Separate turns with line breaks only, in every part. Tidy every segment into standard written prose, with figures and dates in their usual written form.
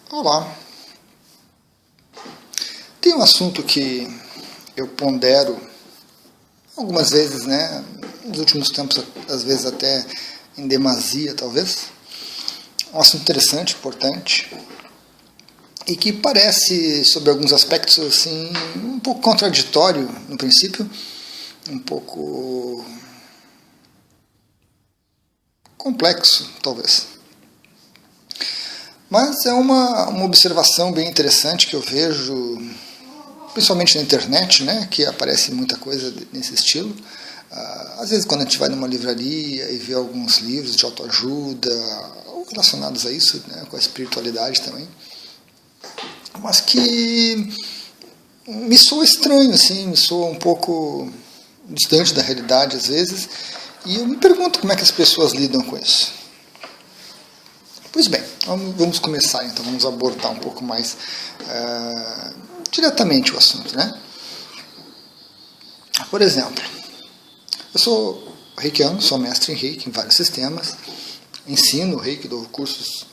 Olá. Tem um assunto que eu pondero algumas vezes, né? Nos últimos tempos, às vezes até em demasia, talvez. Um assunto interessante, importante, e que parece, sob alguns aspectos, assim, um pouco contraditório no princípio, um pouco complexo, talvez. Mas é uma observação bem interessante que eu vejo, principalmente na internet, né, que aparece muita coisa nesse estilo. Às vezes quando a gente vai numa livraria e vê alguns livros de autoajuda, ou relacionados a isso, né, com a espiritualidade também, mas que me soa estranho, assim, me soa um pouco distante da realidade às vezes, e eu me pergunto como é que as pessoas lidam com isso. Pois bem, vamos começar então, vamos abordar um pouco mais diretamente o assunto, né? Por exemplo, eu sou reikiano, sou mestre em reiki em vários sistemas, ensino reiki, dou cursos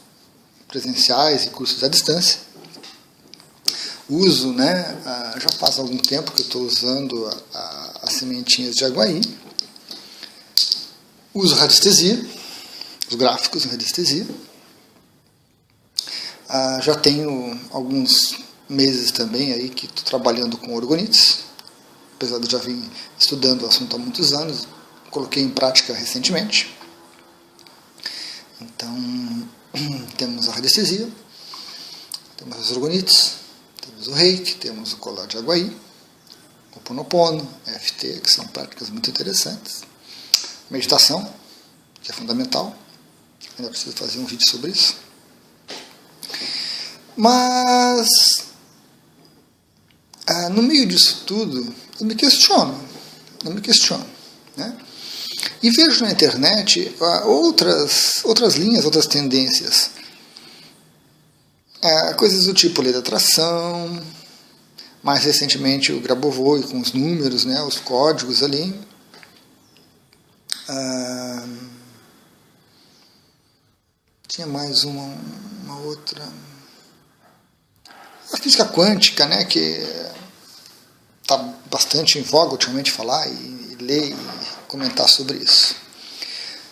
presenciais e cursos à distância. Uso, né, já faz algum tempo que eu estou usando as sementinhas de aguaí. Uso radiestesia, os gráficos em radiestesia. Já tenho alguns meses também aí que estou trabalhando com orgonites, apesar de eu já vir estudando o assunto há muitos anos, coloquei em prática recentemente. Então, temos a radiestesia, temos os orgonites, temos o reiki, temos o colar de aguaí, o Ho'oponopono, EFT, que são práticas muito interessantes. Meditação, que é fundamental, ainda preciso fazer um vídeo sobre isso. Mas, no meio disso tudo, eu me questiono, né? E vejo na internet outras linhas, outras tendências. Coisas do tipo lei da atração, mais recentemente o Grabovoi com os números, né, os códigos ali. Tinha mais uma outra... A física quântica, né, que está bastante em voga ultimamente falar e ler e comentar sobre isso.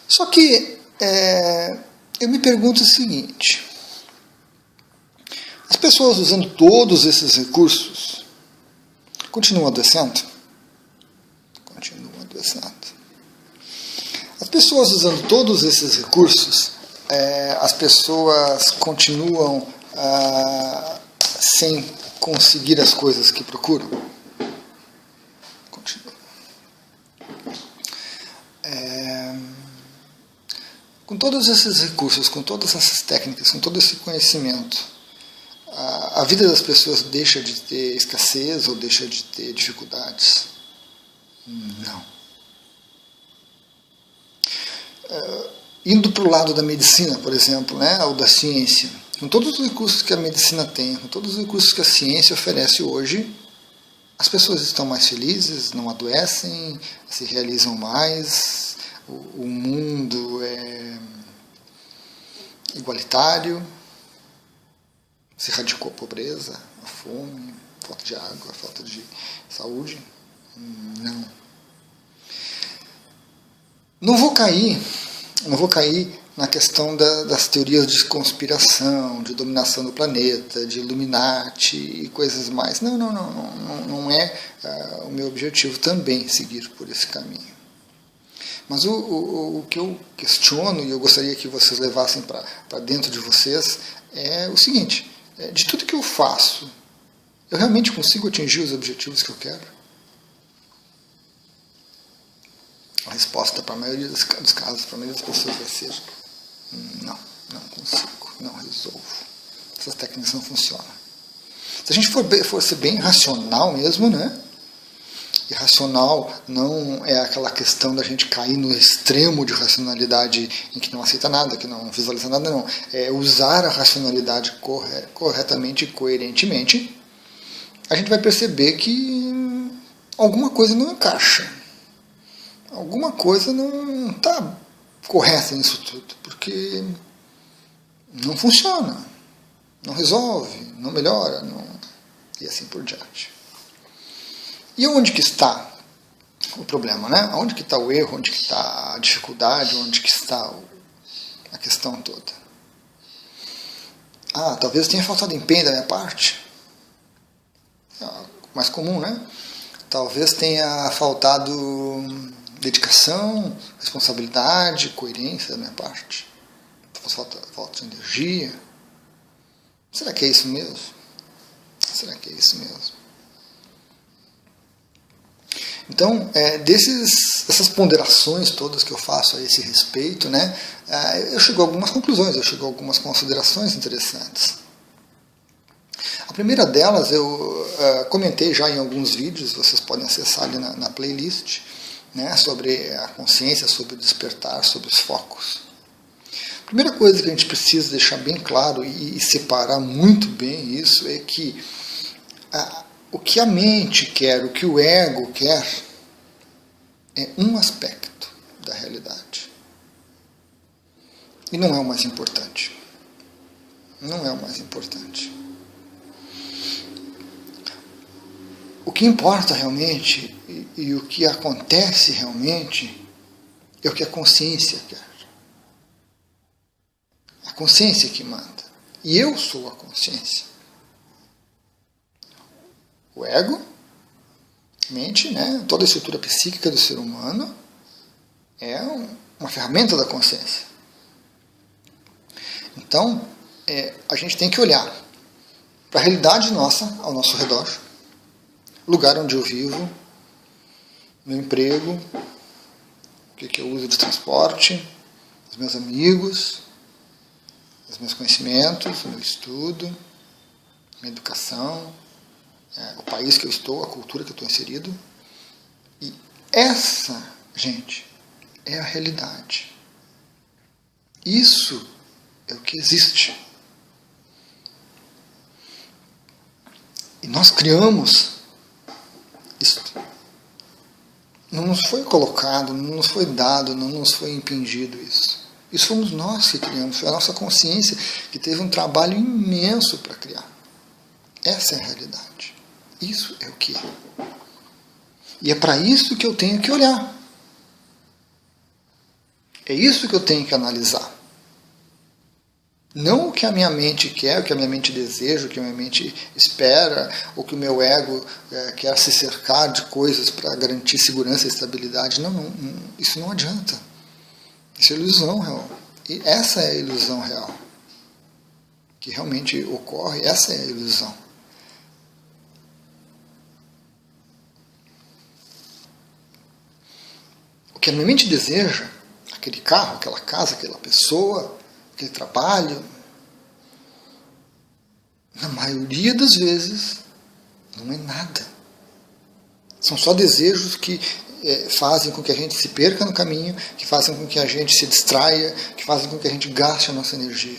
Só que eu me pergunto o seguinte: as pessoas usando todos esses recursos continuam adoecendo? Continuam adoecendo. As pessoas usando todos esses recursos, as pessoas continuam sem conseguir as coisas que procuram? Continua. Com todos esses recursos, com todas essas técnicas, com todo esse conhecimento, a vida das pessoas deixa de ter escassez ou deixa de ter dificuldades? Não. Indo para o lado da medicina, por exemplo, né, ou da ciência, com todos os recursos que a medicina tem, com todos os recursos que a ciência oferece hoje, as pessoas estão mais felizes, não adoecem, se realizam mais, o mundo é igualitário, se erradicou a pobreza, a fome, a falta de água, a falta de saúde? Não. Não vou cair na questão das teorias de conspiração, de dominação do planeta, de Illuminati e coisas mais. Não é o meu objetivo também seguir por esse caminho. Mas o que eu questiono, e eu gostaria que vocês levassem para dentro de vocês, é o seguinte: de tudo que eu faço, eu realmente consigo atingir os objetivos que eu quero? A resposta para a maioria dos casos, para a maioria das pessoas vai ser: não consigo, não resolvo. Essas técnicas não funcionam. Se a gente for ser bem racional mesmo, né? E racional não é aquela questão da gente cair no extremo de racionalidade em que não aceita nada, que não visualiza nada, não. É usar a racionalidade corretamente e coerentemente. A gente vai perceber que alguma coisa não encaixa. Alguma coisa não está correta nisso tudo, porque não funciona. não resolve, não melhora, e assim por diante. E onde que está o problema, né? Onde que está o erro, onde que está a dificuldade, onde que está a questão toda? Talvez tenha faltado empenho da minha parte. É mais comum, né? Talvez tenha faltado dedicação, responsabilidade, coerência da minha parte. Talvez falta de energia. Será que é isso mesmo? Será que é isso mesmo? Então, dessas ponderações todas que eu faço a esse respeito, né, eu chego a algumas conclusões, eu chego a algumas considerações interessantes. A primeira delas eu comentei já em alguns vídeos, vocês podem acessar ali na playlist, né, sobre a consciência, sobre o despertar, sobre os focos. A primeira coisa que a gente precisa deixar bem claro e separar muito bem isso é que o que a mente quer, o que o ego quer, é um aspecto da realidade. E não é o mais importante. Não é o mais importante. O que importa realmente e o que acontece realmente é o que a consciência quer. A consciência que manda. E eu sou a consciência. O ego, mente, né, toda a estrutura psíquica do ser humano é uma ferramenta da consciência. Então, a gente tem que olhar para a realidade nossa, ao nosso redor, lugar onde eu vivo, meu emprego, o que eu uso de transporte, os meus amigos, os meus conhecimentos, o meu estudo, minha educação, o país que eu estou, a cultura que eu estou inserido. E essa, gente, é a realidade. Isso é o que existe. E nós criamos isso. Não nos foi colocado, não nos foi dado, não nos foi impingido isso. Isso fomos nós que criamos, foi a nossa consciência que teve um trabalho imenso para criar. Essa é a realidade. Isso é o que é. E é para isso que eu tenho que olhar. É isso que eu tenho que analisar. Não o que a minha mente quer, o que a minha mente deseja, o que a minha mente espera, ou que o meu ego quer se cercar de coisas para garantir segurança e estabilidade. Não, isso não adianta. Isso é ilusão real. E essa é a ilusão real. Que realmente ocorre, essa é a ilusão. O que a minha mente deseja, aquele carro, aquela casa, aquela pessoa, aquele trabalho, na maioria das vezes, não é nada. São só desejos que fazem com que a gente se perca no caminho, que fazem com que a gente se distraia, que fazem com que a gente gaste a nossa energia.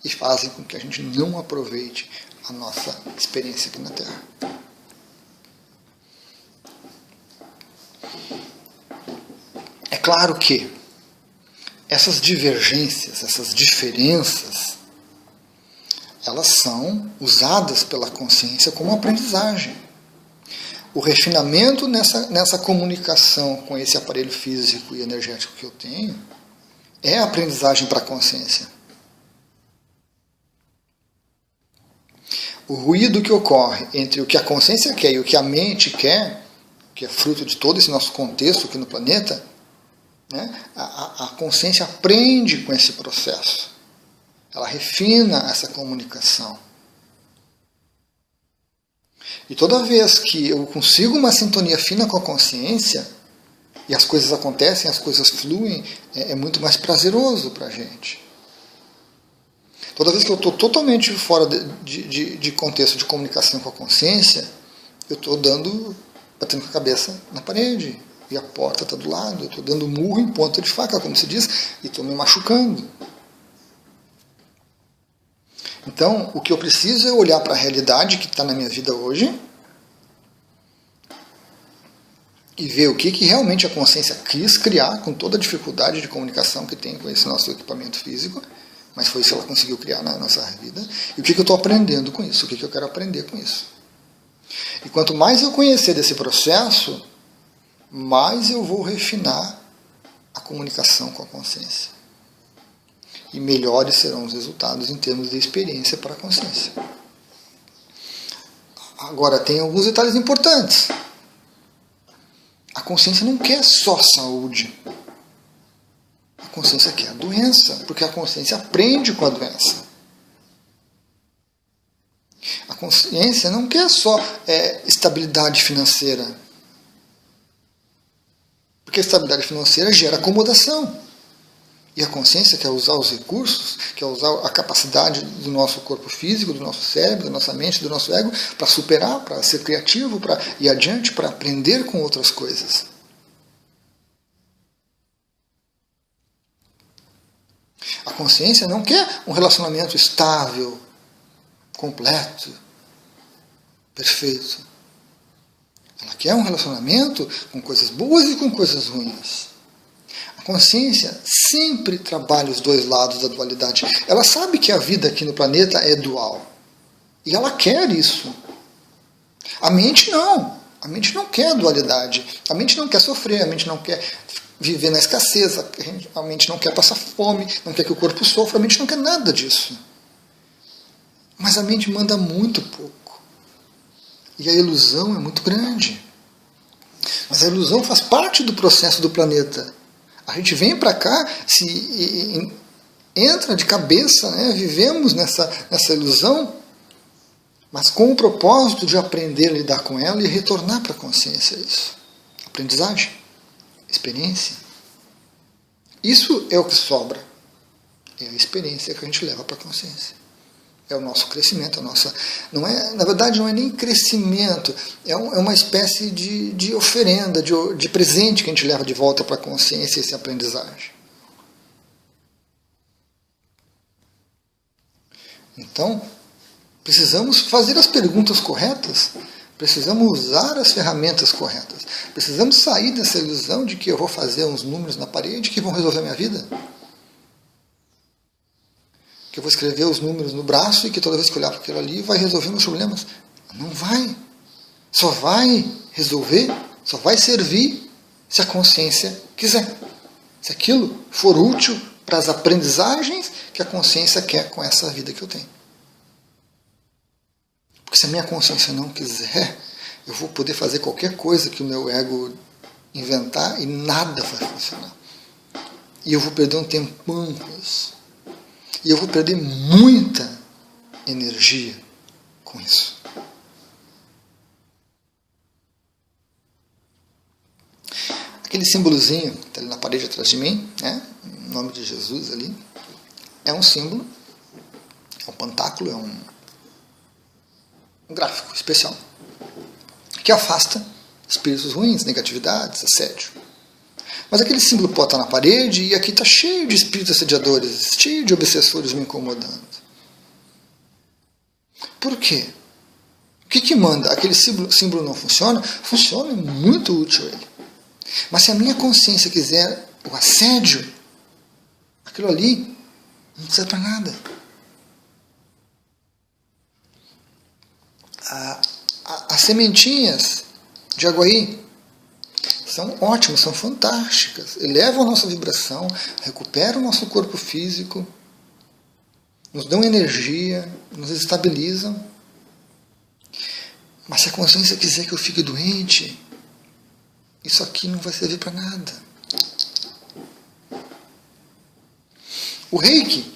E fazem com que a gente não aproveite a nossa experiência aqui na Terra. É claro que essas divergências, essas diferenças, elas são usadas pela consciência como aprendizagem. O refinamento nessa comunicação com esse aparelho físico e energético que eu tenho é aprendizagem para a consciência. O ruído que ocorre entre o que a consciência quer e o que a mente quer, que é fruto de todo esse nosso contexto aqui no planeta, né, a consciência aprende com esse processo. Ela refina essa comunicação. E toda vez que eu consigo uma sintonia fina com a consciência, e as coisas acontecem, as coisas fluem, é muito mais prazeroso para a gente. Toda vez que eu estou totalmente fora de contexto de comunicação com a consciência, eu estou batendo com a cabeça na parede, e a porta está do lado, eu estou dando murro em ponta de faca, como se diz, e estou me machucando. Então, o que eu preciso é olhar para a realidade que está na minha vida hoje e ver o que realmente a consciência quis criar com toda a dificuldade de comunicação que tem com esse nosso equipamento físico, mas foi isso que ela conseguiu criar na nossa vida. E o que eu estou aprendendo com isso? O que eu quero aprender com isso? E quanto mais eu conhecer desse processo, mais eu vou refinar a comunicação com a consciência. E melhores serão os resultados em termos de experiência para a consciência. Agora, tem alguns detalhes importantes. A consciência não quer só saúde. A consciência quer a doença, porque a consciência aprende com a doença. A consciência não quer só estabilidade financeira, porque a estabilidade financeira gera acomodação. E a consciência quer usar os recursos, quer usar a capacidade do nosso corpo físico, do nosso cérebro, da nossa mente, do nosso ego, para superar, para ser criativo, para ir adiante, para aprender com outras coisas. A consciência não quer um relacionamento estável, completo, perfeito. Ela quer um relacionamento com coisas boas e com coisas ruins. A consciência sempre trabalha os dois lados da dualidade. Ela sabe que a vida aqui no planeta é dual. E ela quer isso. A mente não. A mente não quer dualidade. A mente não quer sofrer, a mente não quer viver na escassez, a mente não quer passar fome, não quer que o corpo sofra, a mente não quer nada disso. Mas a mente manda muito pouco. E a ilusão é muito grande. Mas a ilusão faz parte do processo do planeta. A gente vem para cá, entra de cabeça, né? Vivemos nessa ilusão, mas com o propósito de aprender a lidar com ela e retornar para a consciência. Isso. Aprendizagem, experiência. Isso é o que sobra. É a experiência que a gente leva para a consciência. É o nosso crescimento, na verdade não é nem crescimento, é uma espécie de oferenda, de presente que a gente leva de volta para a consciência, essa aprendizagem. Então, precisamos fazer as perguntas corretas, precisamos usar as ferramentas corretas, precisamos sair dessa ilusão de que eu vou fazer uns números na parede que vão resolver a minha vida. Que eu vou escrever os números no braço e que toda vez que olhar para aquilo ali vai resolver meus problemas. Não vai. Só vai resolver, só vai servir se a consciência quiser. Se aquilo for útil para as aprendizagens que a consciência quer com essa vida que eu tenho. Porque se a minha consciência não quiser, eu vou poder fazer qualquer coisa que o meu ego inventar e nada vai funcionar. E eu vou perder um tempão com isso. E eu vou perder muita energia com isso. Aquele símbolozinho que está ali na parede atrás de mim, né? O nome de Jesus ali, é um símbolo, é um pantáculo, é um gráfico especial que afasta espíritos ruins, negatividades, assédio. Mas aquele símbolo pode estar na parede e aqui está cheio de espíritos assediadores, cheio de obsessores me incomodando. Por quê? O que manda? Aquele símbolo não funciona? Funciona, é muito útil ele. Mas se a minha consciência quiser o assédio, aquilo ali não serve para nada. As sementinhas de Aguaí são ótimas, são fantásticas, elevam a nossa vibração, recuperam o nosso corpo físico, nos dão energia, nos estabilizam. Mas se a consciência quiser que eu fique doente, isso aqui não vai servir para nada. O Reiki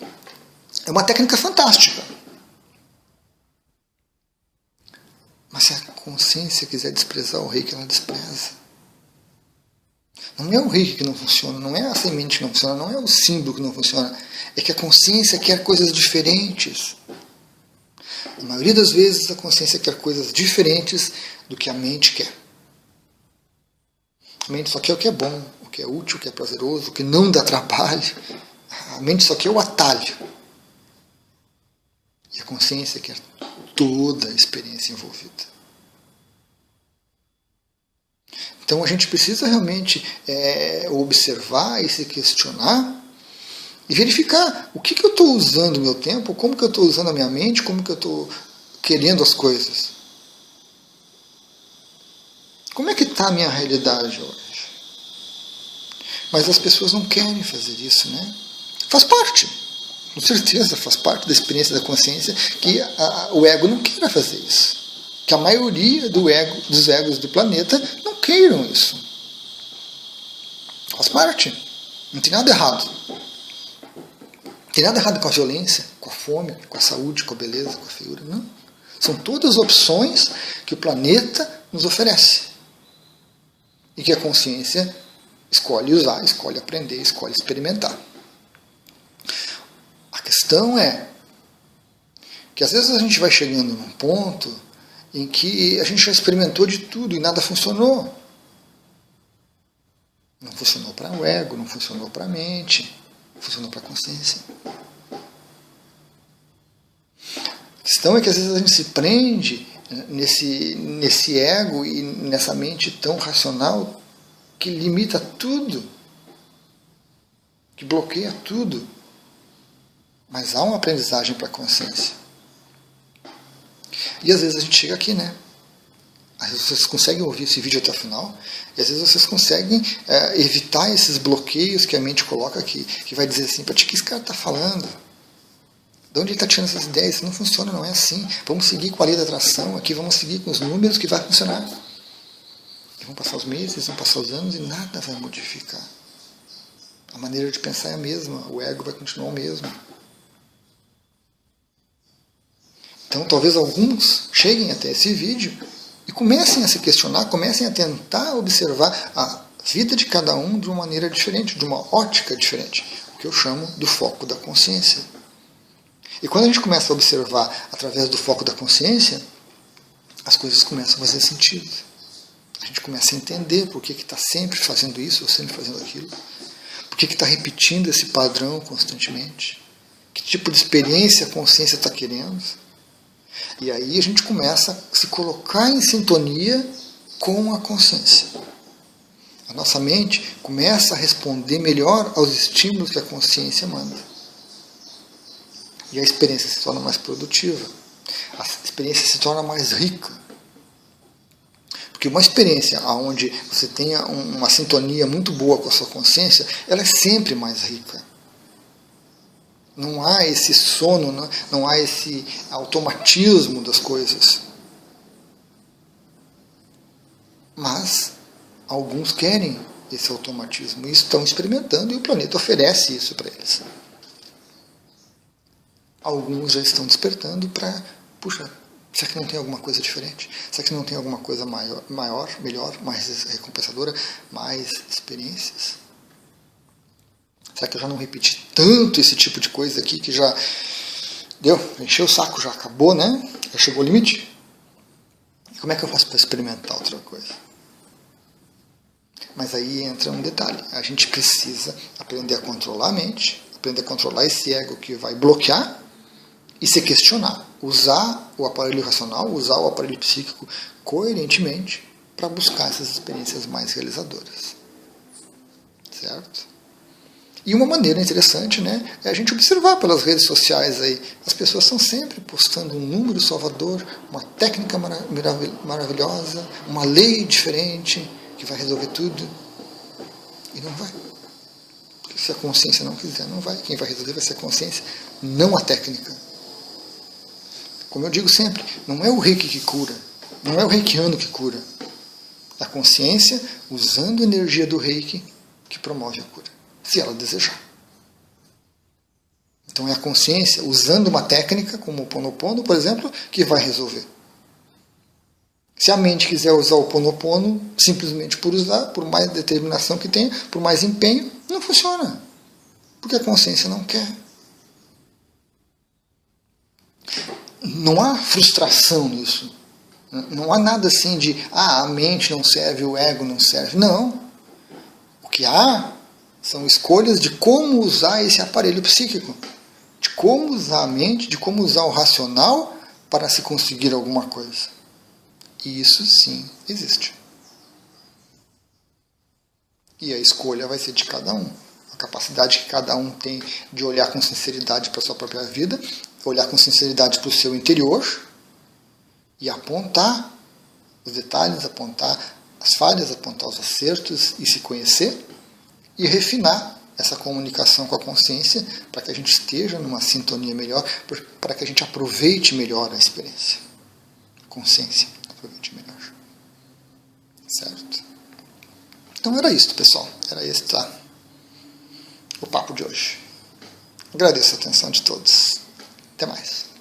é uma técnica fantástica. Mas se a consciência quiser desprezar o Reiki, ela despreza. Não é o Reiki que não funciona, não é a semente que não funciona, não é o símbolo que não funciona. É que a consciência quer coisas diferentes. Na maioria das vezes a consciência quer coisas diferentes do que a mente quer. A mente só quer o que é bom, o que é útil, o que é prazeroso, o que não dá trabalho. A mente só quer o atalho. E a consciência quer toda a experiência envolvida. Então a gente precisa realmente observar e se questionar E verificar o que eu estou usando o meu tempo, como que eu estou usando a minha mente, como que eu estou querendo as coisas. Como é que está a minha realidade hoje? Mas as pessoas não querem fazer isso, né? Faz parte, com certeza, faz parte da experiência da consciência que o ego não queira fazer isso. Que a maioria dos egos do planeta não queiram isso. Faz parte. Não tem nada errado. Não tem nada errado com a violência, com a fome, com a saúde, com a beleza, com a feiura. Não. São todas opções que o planeta nos oferece. E que a consciência escolhe usar, escolhe aprender, escolhe experimentar. A questão é que às vezes a gente vai chegando num ponto em que a gente já experimentou de tudo e nada funcionou. Não funcionou para o ego, não funcionou para a mente, não funcionou para a consciência. A questão é que às vezes a gente se prende nesse ego e nessa mente tão racional que limita tudo, que bloqueia tudo. Mas há uma aprendizagem para a consciência. E às vezes a gente chega aqui, né? Às vezes vocês conseguem ouvir esse vídeo até o final, e às vezes vocês conseguem evitar esses bloqueios que a mente coloca aqui, que vai dizer assim, para ti, que esse cara está falando? De onde ele está tirando essas ideias? Isso não funciona, não é assim. Vamos seguir com a lei da atração aqui, vamos seguir com os números que vai funcionar. E vão passar os meses, vão passar os anos e nada vai modificar. A maneira de pensar é a mesma, o ego vai continuar o mesmo. Então talvez alguns cheguem até esse vídeo e comecem a se questionar, comecem a tentar observar a vida de cada um de uma maneira diferente, de uma ótica diferente, o que eu chamo do foco da consciência. E quando a gente começa a observar através do foco da consciência, as coisas começam a fazer sentido. A gente começa a entender por que está sempre fazendo isso ou sempre fazendo aquilo, por que está repetindo esse padrão constantemente, que tipo de experiência a consciência está querendo. E aí a gente começa a se colocar em sintonia com a consciência. A nossa mente começa a responder melhor aos estímulos que a consciência manda. E a experiência se torna mais produtiva. A experiência se torna mais rica. Porque uma experiência onde você tenha uma sintonia muito boa com a sua consciência, ela é sempre mais rica. Não há esse sono, não há esse automatismo das coisas. Mas alguns querem esse automatismo e estão experimentando e o planeta oferece isso para eles. Alguns já estão despertando para, puxa, será que não tem alguma coisa diferente? Será que não tem alguma coisa maior, melhor, mais recompensadora, mais experiências? Será que eu já não repeti tanto esse tipo de coisa aqui que já deu, encheu o saco, já acabou, né? Já chegou o limite? E como é que eu faço para experimentar outra coisa? Mas aí entra um detalhe. A gente precisa aprender a controlar a mente, aprender a controlar esse ego que vai bloquear e se questionar. Usar o aparelho racional, usar o aparelho psíquico coerentemente para buscar essas experiências mais realizadoras. Certo? E uma maneira interessante, né, é a gente observar pelas redes sociais aí. As pessoas estão sempre postando um número salvador, uma técnica maravilhosa, uma lei diferente que vai resolver tudo. E não vai. Porque se a consciência não quiser, não vai. Quem vai resolver vai ser a consciência, não a técnica. Como eu digo sempre, não é o reiki que cura, não é o reikiano que cura. É a consciência, usando a energia do reiki, que promove a cura. Se ela desejar. Então é a consciência, usando uma técnica, como o Ho'oponopono, por exemplo, que vai resolver. Se a mente quiser usar o Ho'oponopono, simplesmente por usar, por mais determinação que tenha, por mais empenho, não funciona. Porque a consciência não quer. Não há frustração nisso. Não há nada assim de, a mente não serve, o ego não serve. Não. O que há são escolhas de como usar esse aparelho psíquico, de como usar a mente, de como usar o racional para se conseguir alguma coisa. E isso sim existe. E a escolha vai ser de cada um. A capacidade que cada um tem de olhar com sinceridade para a sua própria vida, olhar com sinceridade para o seu interior e apontar os detalhes, apontar as falhas, apontar os acertos e se conhecer e refinar essa comunicação com a consciência para que a gente esteja numa sintonia melhor, para que a gente aproveite melhor a experiência. Consciência, aproveite melhor. Certo? Então era isso, pessoal. Era esse o papo de hoje. Agradeço a atenção de todos. Até mais.